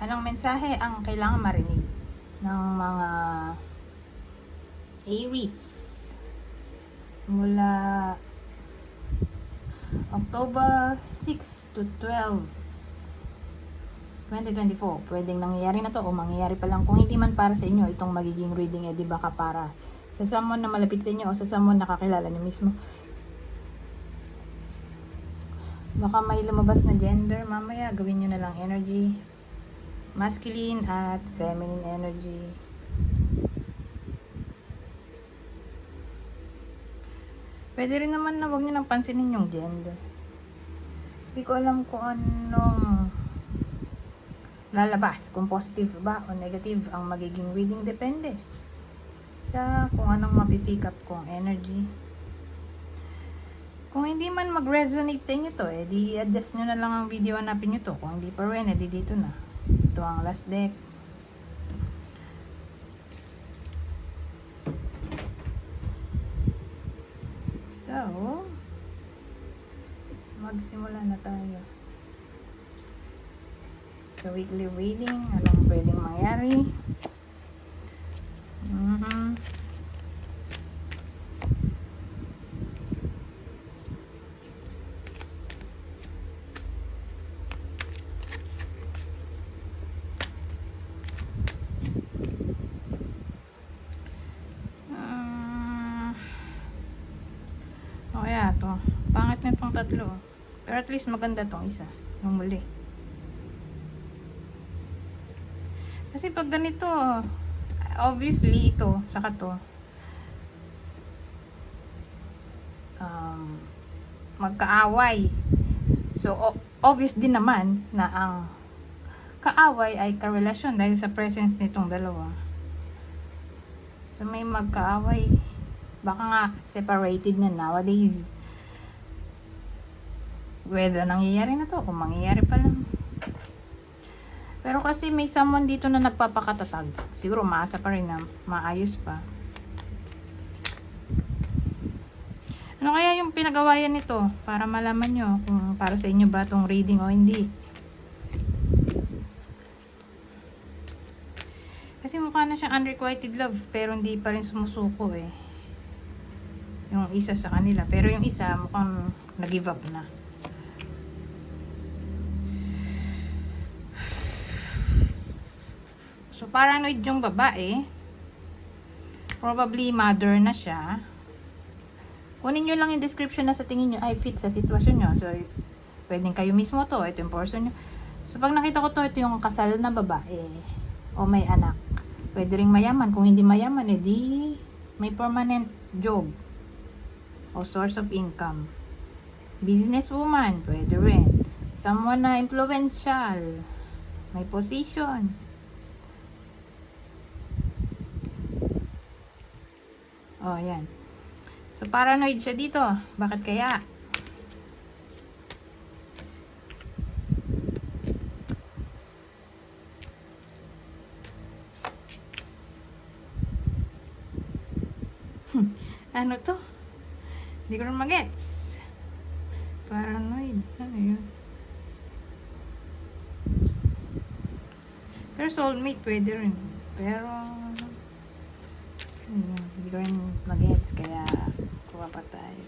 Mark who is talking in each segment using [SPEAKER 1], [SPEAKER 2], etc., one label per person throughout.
[SPEAKER 1] Anong mensahe ang kailangan marinig ng mga Aries mula October 6 to 12, 2024? Pwedeng nangyayari na to o mangyayari pa lang. Kung hindi man para sa inyo itong magiging reading, di baka para sa someone na malapit sa inyo o sa someone na kakilala niyo mismo. Baka may lumabas na gender mamaya, gawin nyo na lang energy masculine at feminine energy. Pwede rin naman na huwag nyo nang pansinin yung gender. Hindi ko alam kung anong lalabas, kung positive ba o negative ang magiging reading. Depende sa kung anong mapipick up kong energy. Kung hindi man mag-resonate sa inyo to, di adjust nyo na lang ang video, hanapin nyo to. Kung hindi pa rin, di dito na. Ito ang last deck. So, magsimula na tayo sa weekly reading. Anong pwedeng mangyari? Kaya to, pangit na itong tatlo, pero at least maganda tong isa nung muli. Kasi pag ganito, obviously ito saka to magkaaway. So obvious din naman na ang kaaway ay karelasyon dahil sa presence nitong dalawa. So may magkaaway, baka nga separated na nowadays. Whether nangyayari na to o mangyayari pa lang. Pero kasi may someone dito na nagpapakatatag. Siguro maasa pa rin na maayos pa. Ano kaya yung pinagawayan nito? Para malaman nyo kung para sa inyo ba tong reading o hindi. Kasi mukha na siyang unrequited love, pero hindi pa rin sumusuko eh. Yung isa sa kanila. Pero yung isa mukhang nag-give up na. So paranoid yung babae. Probably mother na siya. Kunin nyo lang yung description na sa tingin nyo ay fit sa sitwasyon nyo. So pwedeng kayo mismo to. Ito yung person nyo. So pag nakita ko to, ito yung kasal na babae. O may anak. Pwede ring mayaman. Kung hindi mayaman, edi may permanent job o source of income. Businesswoman, pwede rin. Someone na influential, may position. Oh, yan. So paranoid siya dito. Bakit kaya? Ano to? Hindi ko rin magets. Paranoid. Ano yun? Pero soulmate pwede rin. Pero hindi ko rin magets. Kaya kuha pa tayo.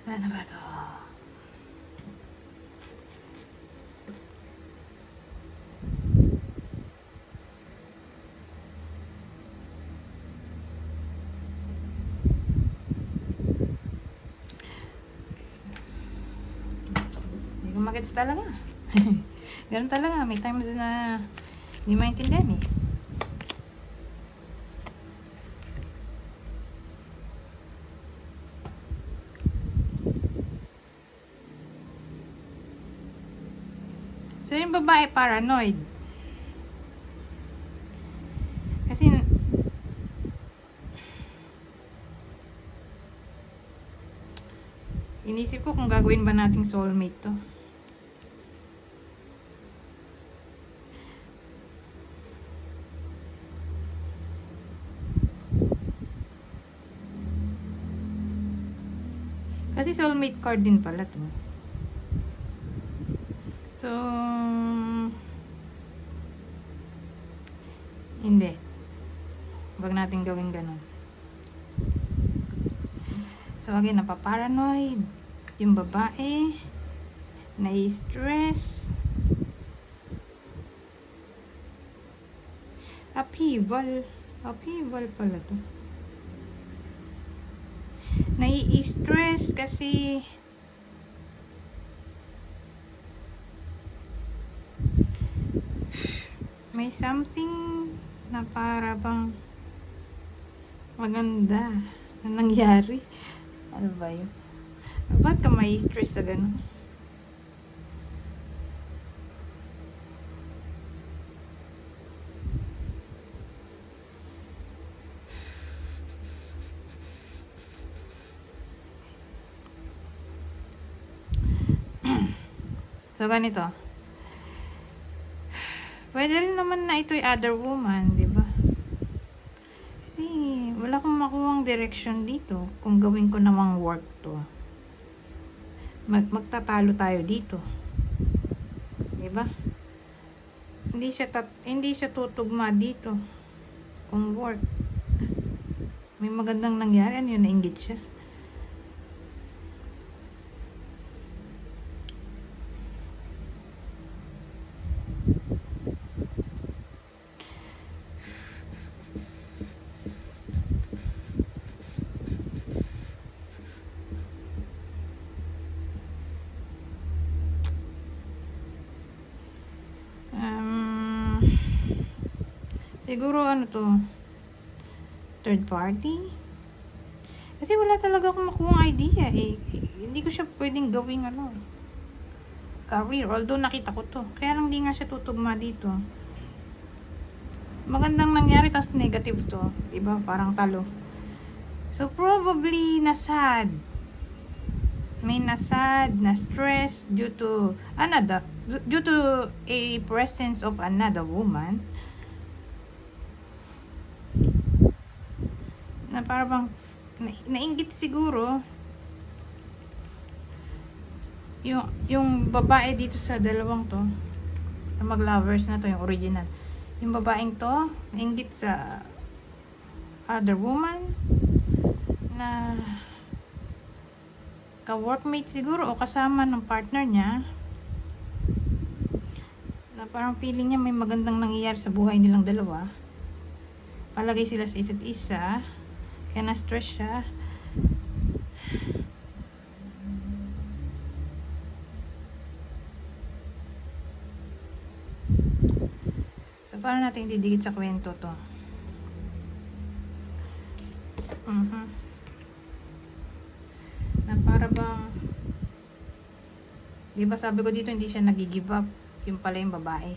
[SPEAKER 1] Ano ba to? Magets talaga. Ganun talaga. May times na hindi maintindihan eh. So yung babae paranoid. Kasi inisip ko kung gagawin ba nating soulmate to. Kasi soulmate card din pala to. So Hindi. Huwag natin gawin ganun. So again, napaparanoid yung babae, nai-stress, upheaval pala to. Nai-stress kasi may something na para bang maganda na nangyari. Ano ba yun? Ba't ka may stress sa ganun? So, ganito. Pwede rin naman na ito'y other woman, di ba? Kasi, wala akong makuhang direction dito kung gawin ko namang work to. Magtatalo tayo dito. Di ba? Hindi siya tutugma dito kung work. May magandang nangyari, ano yun, nainggit siya. Siguro ano to, third party? Kasi wala talaga akong makuhang idea eh. Hindi ko siya pwedeng gawing ano, career. Although nakita ko to. Kaya lang di nga siya tutugma dito. Magandang nangyari tapos negative to. Diba? Parang talo. So probably nasad. May nasad, na stress due to a presence of another woman. Na parang nainggit siguro yung babae dito sa dalawang to, yung mag-lovers na to, yung original, yung babaeng to nainggit sa other woman na ka-workmate siguro o kasama ng partner niya, na parang feeling niya may magandang nangyayari sa buhay nilang dalawa, palagay sila sa isa't isa, kaya na-stress siya. So, paano natin didikit sa kwento to? Na para bang, di ba sabi ko dito, hindi siya nag-give up. Yung pala yung babae.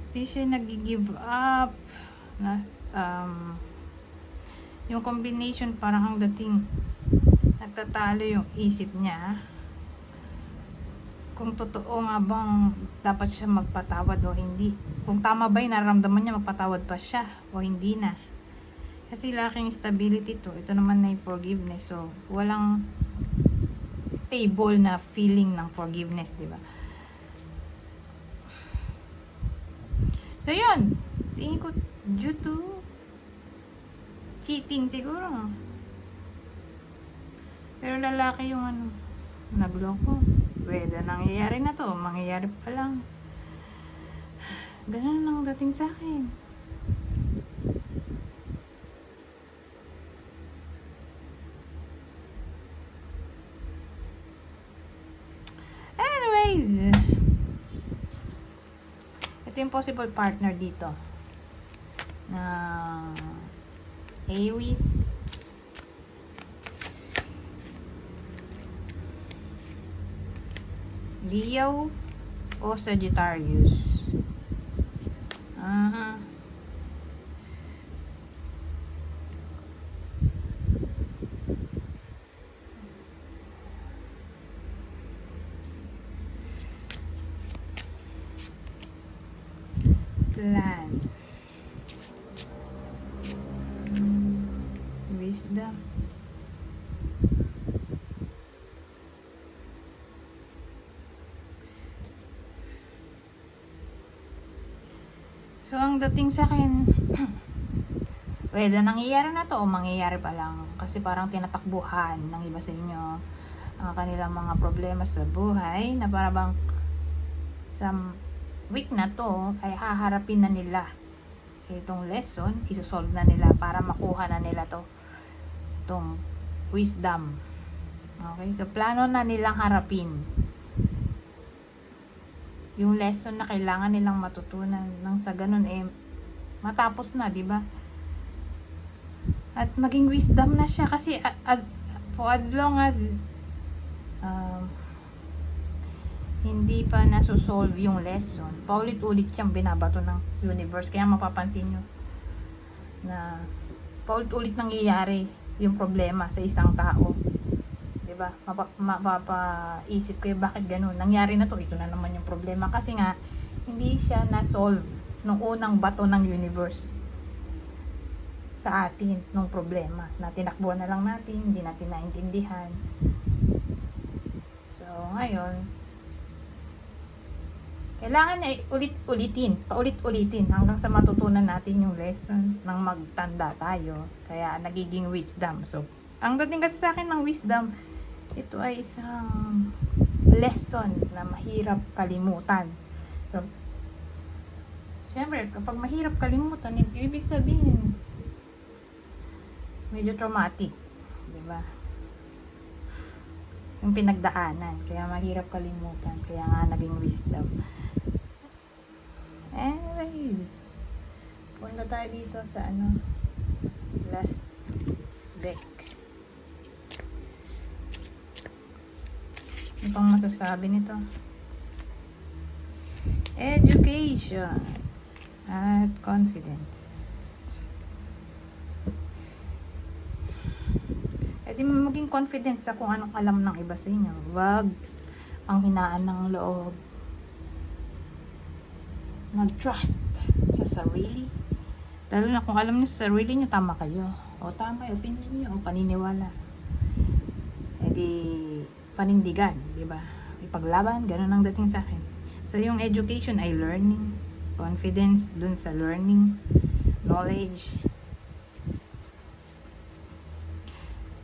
[SPEAKER 1] Hindi siya nag-give up. Na, yung combination parang ang dating nagtatalo yung isip niya kung totoo nga bang dapat siya magpatawad o hindi, kung tama ba yung nararamdaman niya, magpatawad pa siya o hindi na, kasi lacking stability to. Ito naman na yung forgiveness, so walang stable na feeling ng forgiveness, di ba? So yun, tingin ko due to cheating siguro. Pero lalaki yung ano, nagloko. Pwede nangyayari na to, mangyayari pa lang. Ganun ang dating sa akin. Anyways, ito yung possible partner dito na Aries, Leo o Sagittarius. Plan, wisdom, So, ang dating sa akin, whether nangyayari na to o mangyayari pa lang. Kasi parang tinatakbuhan ng iba sa inyo ang kanilang mga problema sa buhay na para bang sa week na to ay haharapin na nila itong lesson, isosolve na nila para makuha na nila to itong wisdom. Okay, so plano na nilang harapin yung lesson na kailangan nilang matutunan nang sa ganun matapos na, di ba? At maging wisdom na siya kasi for as long as hindi pa nasusolve yung lesson, paulit-ulit siyang binabato ng universe. Kaya mapapansin nyo na paulit-ulit nangyayari yung problema sa isang tao, diba? Mapapaisip kayo bakit ganun nangyari na to, ito na naman yung problema kasi nga hindi siya na-solve nung unang bato ng universe sa atin nung problema na tinakbuhan na lang natin, hindi natin naintindihan. So ngayon kailangan na paulit-ulitin hanggang sa matutunan natin yung lesson nang magtanda tayo. Kaya nagiging wisdom. So, ang dating kasi sa akin ng wisdom, ito ay isang lesson na mahirap kalimutan. So, syempre, kapag mahirap kalimutan, ibig sabihin, medyo traumatic. Diba? Yung pinagdaanan. Kaya mahirap kalimutan. Kaya nga naging wisdom. Anyways, punta tayo dito sa last deck. Ano pang masasabi nito? Education at confidence. Di maging confident sa kung anong alam ng iba sa inyo. Wag ang hinaan ng loob. Mag-trust sa sarili. Lalo na kung alam niyo sa sarili niyo, tama kayo. O tama yung opinion niyo, o paniniwala. E di, panindigan, di ba? Ipaglaban, ganun ang dating sa akin. So, yung education ay learning. Confidence dun sa learning. Knowledge.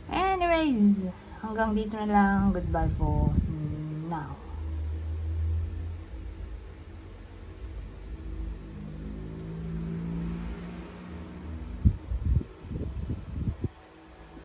[SPEAKER 1] Anyways, hanggang dito na lang. Goodbye po.